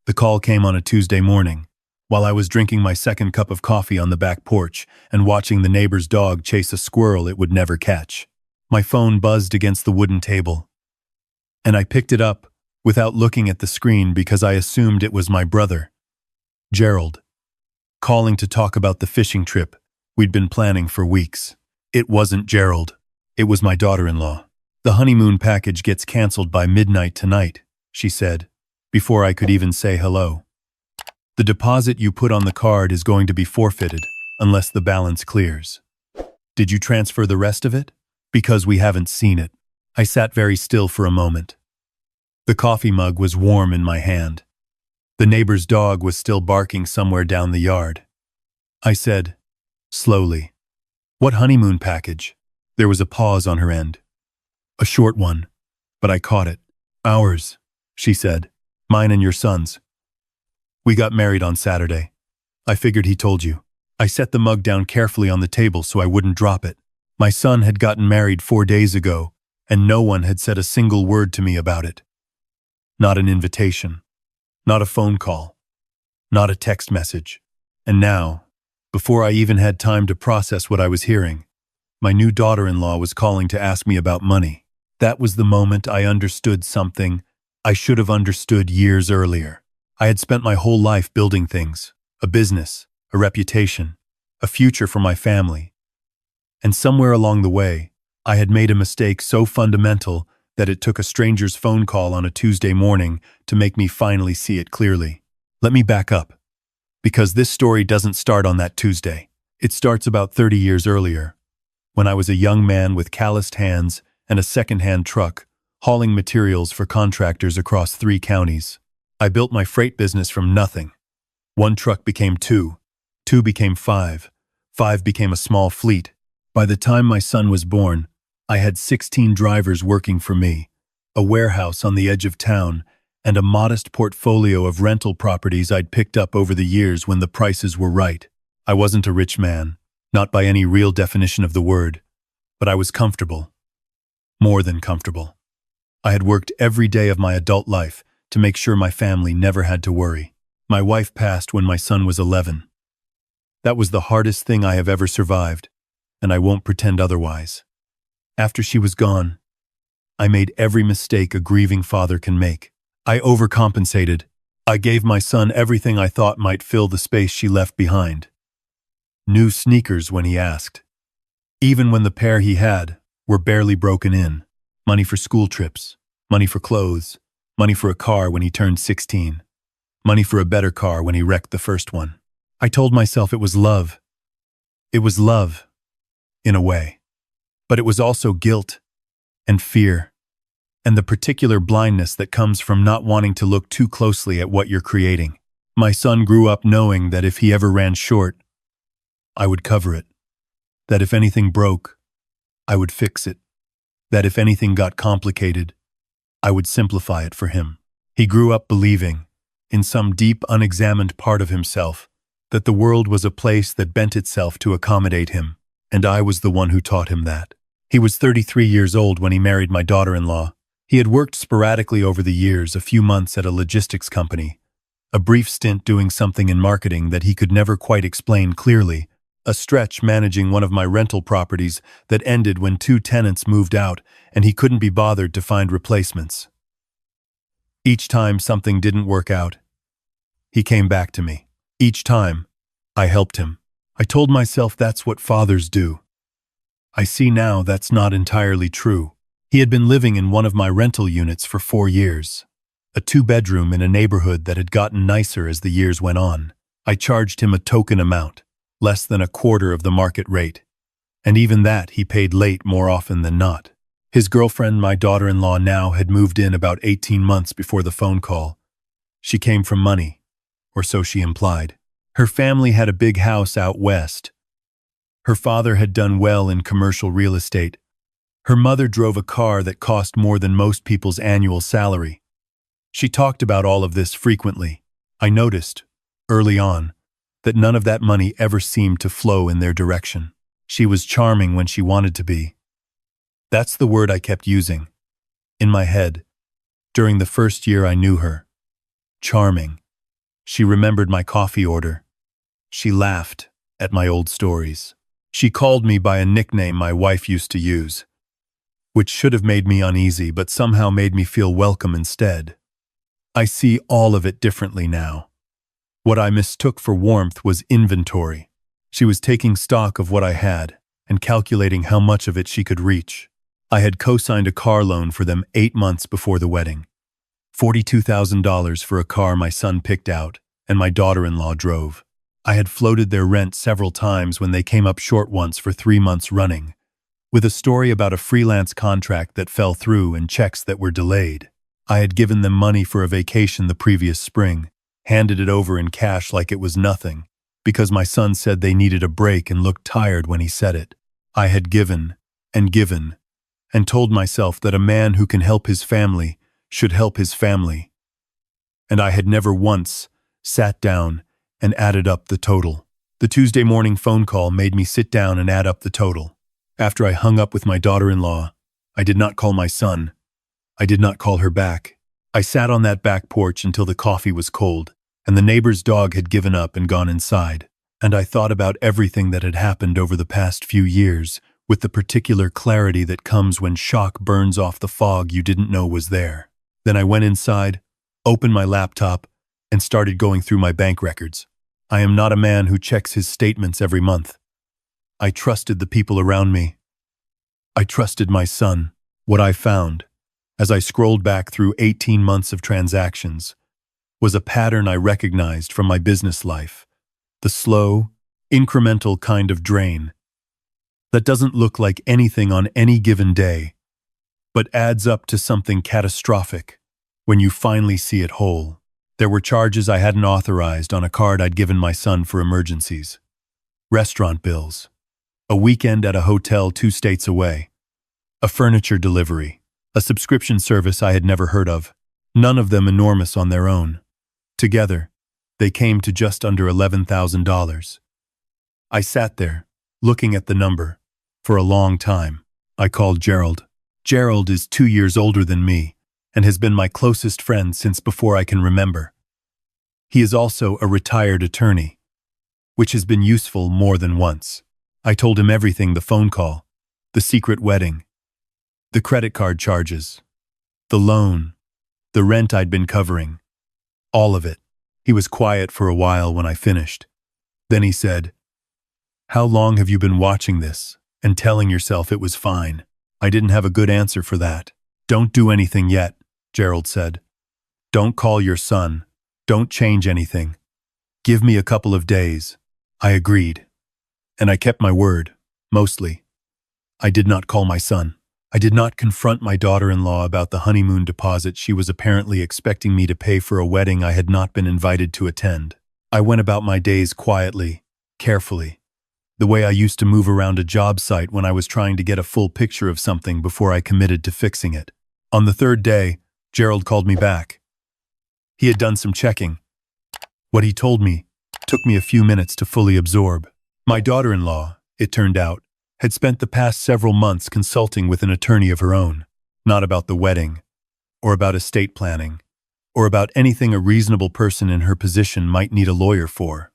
The call came on a Tuesday morning, while I was drinking my second cup of coffee on the back porch and watching the neighbor's dog chase a squirrel it would never catch. My phone buzzed against the wooden table, and I picked it up without looking at the screen because I assumed it was my brother, Gerald, calling to talk about the fishing trip we'd been planning for weeks. It wasn't Gerald. It was my daughter-in-law. "The honeymoon package gets canceled by midnight tonight," she said, before I could even say hello. "The deposit you put on the card is going to be forfeited unless the balance clears. Did you transfer the rest of it? Because we haven't seen it." I sat very still for a moment. The coffee mug was warm in my hand. The neighbor's dog was still barking somewhere down the yard. I said, slowly, "What honeymoon package?" There was a pause on her end. A short one, but I caught it. "Ours," she said. "Mine and your son's. We got married on Saturday. I figured he told you." I set the mug down carefully on the table so I wouldn't drop it. My son had gotten married 4 days ago, and no one had said a single word to me about it. Not an invitation. Not a phone call. Not a text message. And now, before I even had time to process what I was hearing, my new daughter-in-law was calling to ask me about money. That was the moment I understood something I should have understood years earlier. I had spent my whole life building things, a business, a reputation, a future for my family. And somewhere along the way, I had made a mistake so fundamental that it took a stranger's phone call on a Tuesday morning to make me finally see it clearly. Let me back up, because this story doesn't start on that Tuesday. It starts about 30 years earlier, when I was a young man with calloused hands and a second-hand truck, hauling materials for contractors across 3 counties. I built my freight business from nothing. 1 truck became 2, 2 became 5, 5 became a small fleet. By the time my son was born, I had 16 drivers working for me, a warehouse on the edge of town, and a modest portfolio of rental properties I'd picked up over the years when the prices were right. I wasn't a rich man, not by any real definition of the word, but I was comfortable. More than comfortable. I had worked every day of my adult life to make sure my family never had to worry. My wife passed when my son was 11. That was the hardest thing I have ever survived, and I won't pretend otherwise. After she was gone, I made every mistake a grieving father can make. I overcompensated. I gave my son everything I thought might fill the space she left behind. New sneakers when he asked. Even when the pair he had were barely broken in. Money for school trips. Money for clothes. Money for a car when he turned 16. Money for a better car when he wrecked the first one. I told myself it was love. It was love, in a way. But it was also guilt and fear and the particular blindness that comes from not wanting to look too closely at what you're creating. My son grew up knowing that if he ever ran short, I would cover it. That if anything broke, I would fix it. That if anything got complicated, I would simplify it for him. He grew up believing, in some deep, unexamined part of himself, that the world was a place that bent itself to accommodate him, and I was the one who taught him that. He was 33 years old when he married my daughter-in-law. He had worked sporadically over the years, a few months at a logistics company, a brief stint doing something in marketing that he could never quite explain clearly, a stretch managing one of my rental properties that ended when 2 tenants moved out and he couldn't be bothered to find replacements. Each time something didn't work out, he came back to me. Each time, I helped him. I told myself that's what fathers do. I see now that's not entirely true. He had been living in one of my rental units for 4 years, a 2-bedroom in a neighborhood that had gotten nicer as the years went on. I charged him a token amount, less than a quarter of the market rate, and even that he paid late more often than not. His girlfriend, my daughter-in-law now, had moved in about 18 months before the phone call. She came from money, or so she implied. Her family had a big house out west. Her father had done well in commercial real estate. Her mother drove a car that cost more than most people's annual salary. She talked about all of this frequently. I noticed, early on, that none of that money ever seemed to flow in their direction. She was charming when she wanted to be. That's the word I kept using, in my head, during the first year I knew her. Charming. She remembered my coffee order. She laughed at my old stories. She called me by a nickname my wife used to use, which should have made me uneasy but somehow made me feel welcome instead. I see all of it differently now. What I mistook for warmth was inventory. She was taking stock of what I had and calculating how much of it she could reach. I had co-signed a car loan for them 8 months before the wedding. $42,000 for a car my son picked out and my daughter-in-law drove. I had floated their rent several times when they came up short once for 3 months running, with a story about a freelance contract that fell through and checks that were delayed. I had given them money for a vacation the previous spring, handed it over in cash like it was nothing, because my son said they needed a break and looked tired when he said it. I had given, and told myself that a man who can help his family should help his family. And I had never once sat down and added up the total. The Tuesday morning phone call made me sit down and add up the total. After I hung up with my daughter-in-law, I did not call my son. I did not call her back. I sat on that back porch until the coffee was cold, and the neighbor's dog had given up and gone inside. And I thought about everything that had happened over the past few years, with the particular clarity that comes when shock burns off the fog you didn't know was there. Then I went inside, opened my laptop, and started going through my bank records. I am not a man who checks his statements every month. I trusted the people around me. I trusted my son. What I found, as I scrolled back through 18 months of transactions, was a pattern I recognized from my business life. The slow, incremental kind of drain that doesn't look like anything on any given day, but adds up to something catastrophic when you finally see it whole. There were charges I hadn't authorized on a card I'd given my son for emergencies. Restaurant bills. A weekend at a hotel 2 states away. A furniture delivery. A subscription service I had never heard of. None of them enormous on their own. Together, they came to just under $11,000. I sat there, looking at the number, for a long time. I called Gerald. Gerald is 2 years older than me, and has been my closest friend since before I can remember. He is also a retired attorney, which has been useful more than once. I told him everything: the phone call, the secret wedding, the credit card charges, the loan, the rent I'd been covering, all of it. He was quiet for a while when I finished. Then he said, "How long have you been watching this and telling yourself it was fine?" I didn't have a good answer for that. "Don't do anything yet," Gerald said. "Don't call your son. Don't change anything. Give me a couple of days." I agreed. And I kept my word, mostly. I did not call my son. I did not confront my daughter-in-law about the honeymoon deposit she was apparently expecting me to pay for a wedding I had not been invited to attend. I went about my days quietly, carefully, the way I used to move around a job site when I was trying to get a full picture of something before I committed to fixing it. On the 3rd day, Gerald called me back. He had done some checking. What he told me took me a few minutes to fully absorb. My daughter-in-law, it turned out, had spent the past several months consulting with an attorney of her own, not about the wedding, or about estate planning, or about anything a reasonable person in her position might need a lawyer for.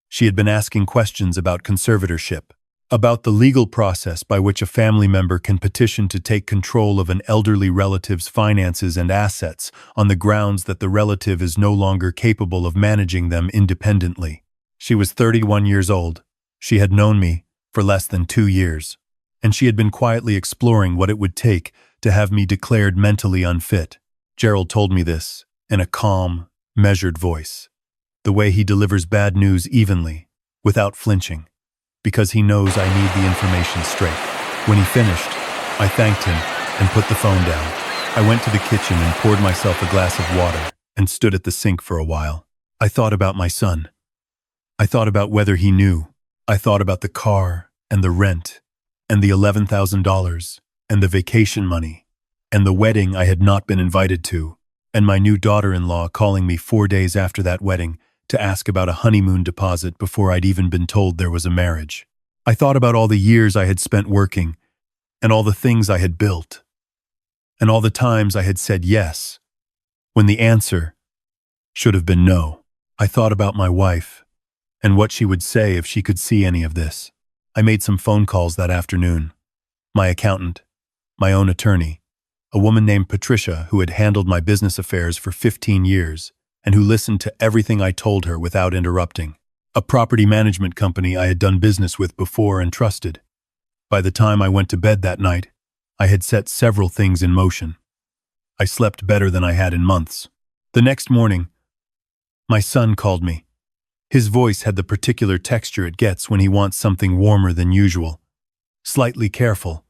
She had been asking questions about conservatorship, about the legal process by which a family member can petition to take control of an elderly relative's finances and assets on the grounds that the relative is no longer capable of managing them independently. She was 31 years old. She had known me for less than 2 years, and she had been quietly exploring what it would take to have me declared mentally unfit. Gerald told me this in a calm, measured voice, the way he delivers bad news evenly, without flinching, because he knows I need the information straight. When he finished, I thanked him and put the phone down. I went to the kitchen and poured myself a glass of water and stood at the sink for a while. I thought about my son. I thought about whether he knew. I thought about the car and the rent and the $11,000 and the vacation money and the wedding I had not been invited to, and my new daughter-in-law calling me 4 days after that wedding to ask about a honeymoon deposit before I'd even been told there was a marriage. I thought about all the years I had spent working and all the things I had built and all the times I had said yes when the answer should have been no. I thought about my wife and what she would say if she could see any of this. I made some phone calls that afternoon. My accountant, my own attorney, a woman named Patricia who had handled my business affairs for 15 years and who listened to everything I told her without interrupting. A property management company I had done business with before and trusted. By the time I went to bed that night, I had set several things in motion. I slept better than I had in months. The next morning, my son called me. His voice had the particular texture it gets when he wants something warmer than usual. Slightly careful,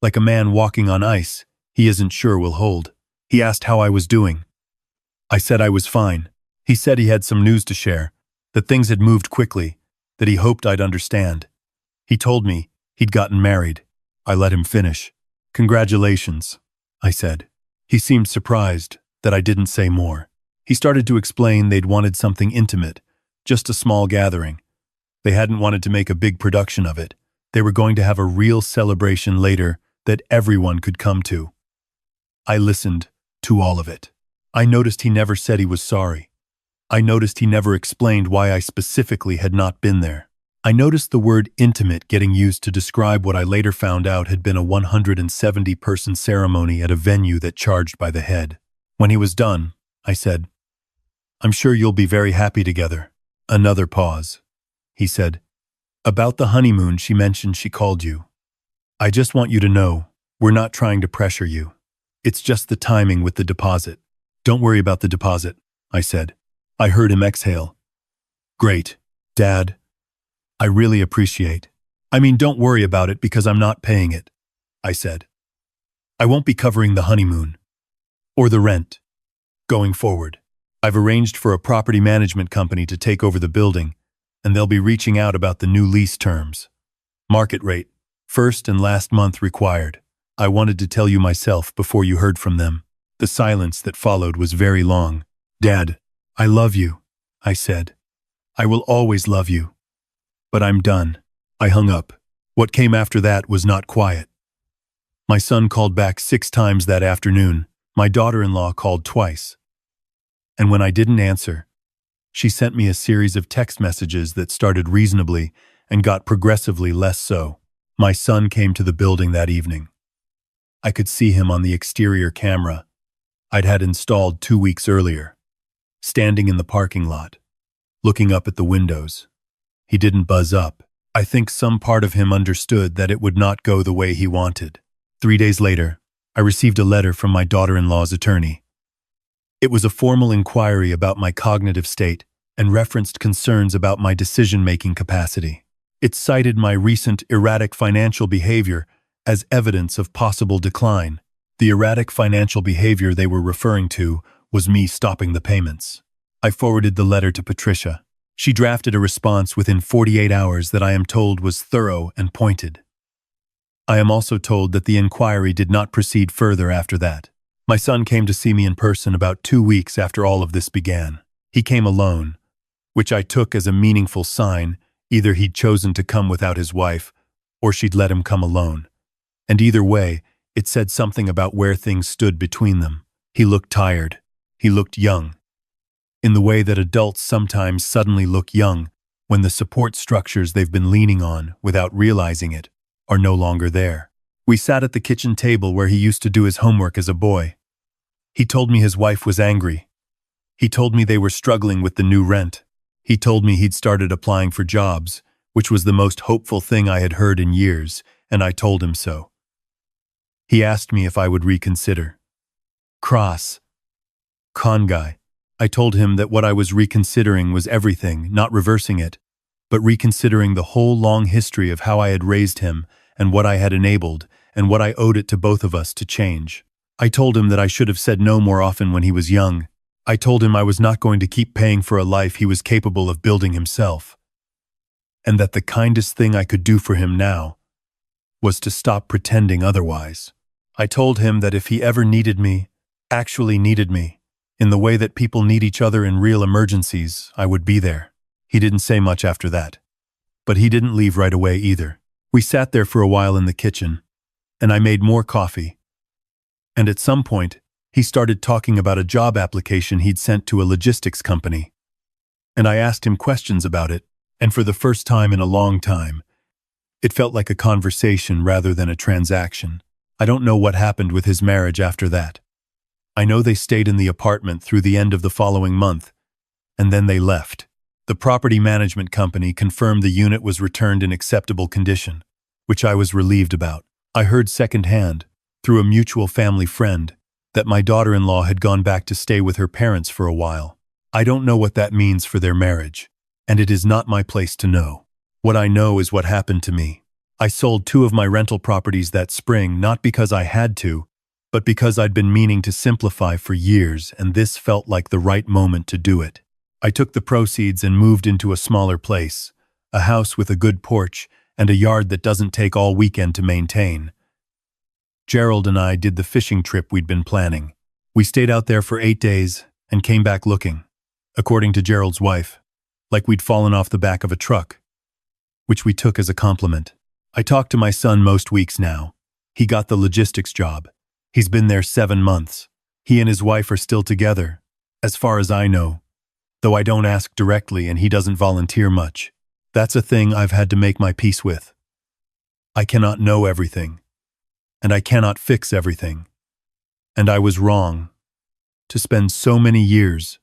like a man walking on ice he isn't sure will hold. He asked how I was doing. I said I was fine. He said he had some news to share, that things had moved quickly, that he hoped I'd understand. He told me he'd gotten married. I let him finish. "Congratulations," I said. He seemed surprised that I didn't say more. He started to explain they'd wanted something intimate, just a small gathering. They hadn't wanted to make a big production of it. They were going to have a real celebration later that everyone could come to. I listened to all of it. I noticed he never said he was sorry. I noticed he never explained why I specifically had not been there. I noticed the word intimate getting used to describe what I later found out had been a 170-person ceremony at a venue that charged by the head. When he was done, I said, "I'm sure you'll be very happy together." Another pause. He said, "About the honeymoon she mentioned she called you. I just want you to know, we're not trying to pressure you. It's just the timing with the deposit." "Don't worry about the deposit," I said. I heard him exhale. "Great, Dad. I really appreciate. Don't worry about it because I'm not paying it," I said. "I won't be covering the honeymoon. Or the rent. Going forward. I've arranged for a property management company to take over the building, and they'll be reaching out about the new lease terms. Market rate, first and last month required. I wanted to tell you myself before you heard from them." The silence that followed was very long. "Dad, I love you," I said. "I will always love you. But I'm done." I hung up. What came after that was not quiet. My son called back 6 times that afternoon. My daughter-in-law called twice. And when I didn't answer, she sent me a series of text messages that started reasonably and got progressively less so. My son came to the building that evening. I could see him on the exterior camera I'd had installed 2 weeks earlier, standing in the parking lot, looking up at the windows. He didn't buzz up. I think some part of him understood that it would not go the way he wanted. 3 days later, I received a letter from my daughter-in-law's attorney. It was a formal inquiry about my cognitive state and referenced concerns about my decision-making capacity. It cited my recent erratic financial behavior as evidence of possible decline. The erratic financial behavior they were referring to was me stopping the payments. I forwarded the letter to Patricia. She drafted a response within 48 hours that I am told was thorough and pointed. I am also told that the inquiry did not proceed further after that. My son came to see me in person about 2 weeks after all of this began. He came alone, which I took as a meaningful sign. Either he'd chosen to come without his wife, or she'd let him come alone. And either way, it said something about where things stood between them. He looked tired. He looked young. In the way that adults sometimes suddenly look young when the support structures they've been leaning on, without realizing it, are no longer there. We sat at the kitchen table where he used to do his homework as a boy. He told me his wife was angry. He told me they were struggling with the new rent. He told me he'd started applying for jobs, which was the most hopeful thing I had heard in years, and I told him so. He asked me if I would reconsider. Cross. Con guy. I told him that what I was reconsidering was everything, not reversing it, but reconsidering the whole long history of how I had raised him and what I had enabled and what I owed it to both of us to change. I told him that I should have said no more often when he was young. I told him I was not going to keep paying for a life he was capable of building himself, and that the kindest thing I could do for him now was to stop pretending otherwise. I told him that if he ever needed me, actually needed me, in the way that people need each other in real emergencies, I would be there. He didn't say much after that. But he didn't leave right away either. We sat there for a while in the kitchen, and I made more coffee. And at some point, he started talking about a job application he'd sent to a logistics company. and I asked him questions about it, and for the first time in a long time, it felt like a conversation rather than a transaction. I don't know what happened with his marriage after that. I know they stayed in the apartment through the end of the following month, and then they left. The property management company confirmed the unit was returned in acceptable condition, which I was relieved about. I heard secondhand, through a mutual family friend, that my daughter-in-law had gone back to stay with her parents for a while. I don't know what that means for their marriage, and it is not my place to know. What I know is what happened to me. I sold 2 of my rental properties that spring, not because I had to, but because I'd been meaning to simplify for years, and this felt like the right moment to do it. I took the proceeds and moved into a smaller place, a house with a good porch and a yard that doesn't take all weekend to maintain. Gerald and I did the fishing trip we'd been planning. We stayed out there for 8 days and came back looking, according to Gerald's wife, like we'd fallen off the back of a truck, which we took as a compliment. I talk to my son most weeks now. He got the logistics job. He's been there 7 months. He and his wife are still together, as far as I know, though I don't ask directly and he doesn't volunteer much. That's a thing I've had to make my peace with. I cannot know everything, and I cannot fix everything. And I was wrong to spend so many years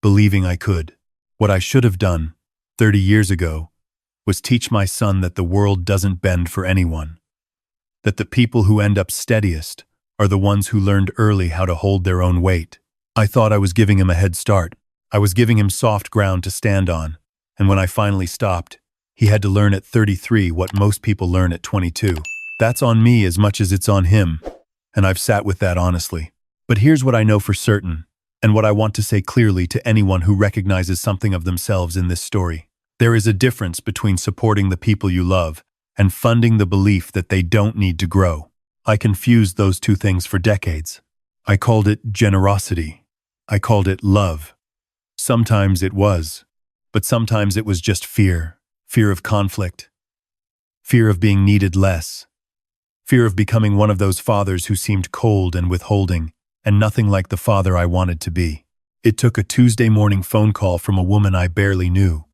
believing I could. What I should have done 30 years ago was teach my son that the world doesn't bend for anyone, that the people who end up steadiest are the ones who learned early how to hold their own weight. I thought I was giving him a head start. I was giving him soft ground to stand on, and when I finally stopped, he had to learn at 33 what most people learn at 22. That's on me as much as it's on him, and I've sat with that honestly. But here's what I know for certain, and what I want to say clearly to anyone who recognizes something of themselves in this story. There is a difference between supporting the people you love and funding the belief that they don't need to grow. I confused those two things for decades. I called it generosity. I called it love. Sometimes it was, but sometimes it was just fear. Fear of conflict. Fear of being needed less. Fear of becoming one of those fathers who seemed cold and withholding, and nothing like the father I wanted to be. It took a Tuesday morning phone call from a woman I barely knew,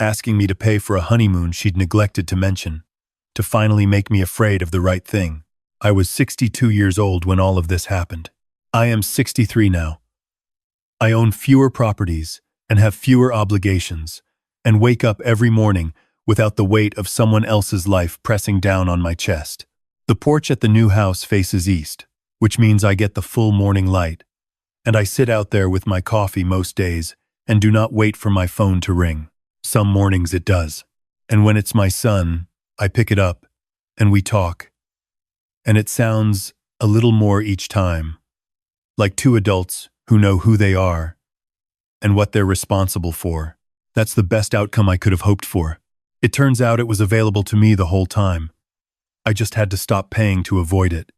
asking me to pay for a honeymoon she'd neglected to mention, to finally make me afraid of the right thing. I was 62 years old when all of this happened. I am 63 now. I own fewer properties and have fewer obligations, and wake up every morning without the weight of someone else's life pressing down on my chest. The porch at the new house faces east, which means I get the full morning light, and I sit out there with my coffee most days and do not wait for my phone to ring. Some mornings it does, and when it's my son, I pick it up, and we talk. And it sounds a little more each time, like two adults who know who they are and what they're responsible for. That's the best outcome I could have hoped for. It turns out it was available to me the whole time. I just had to stop paying to avoid it.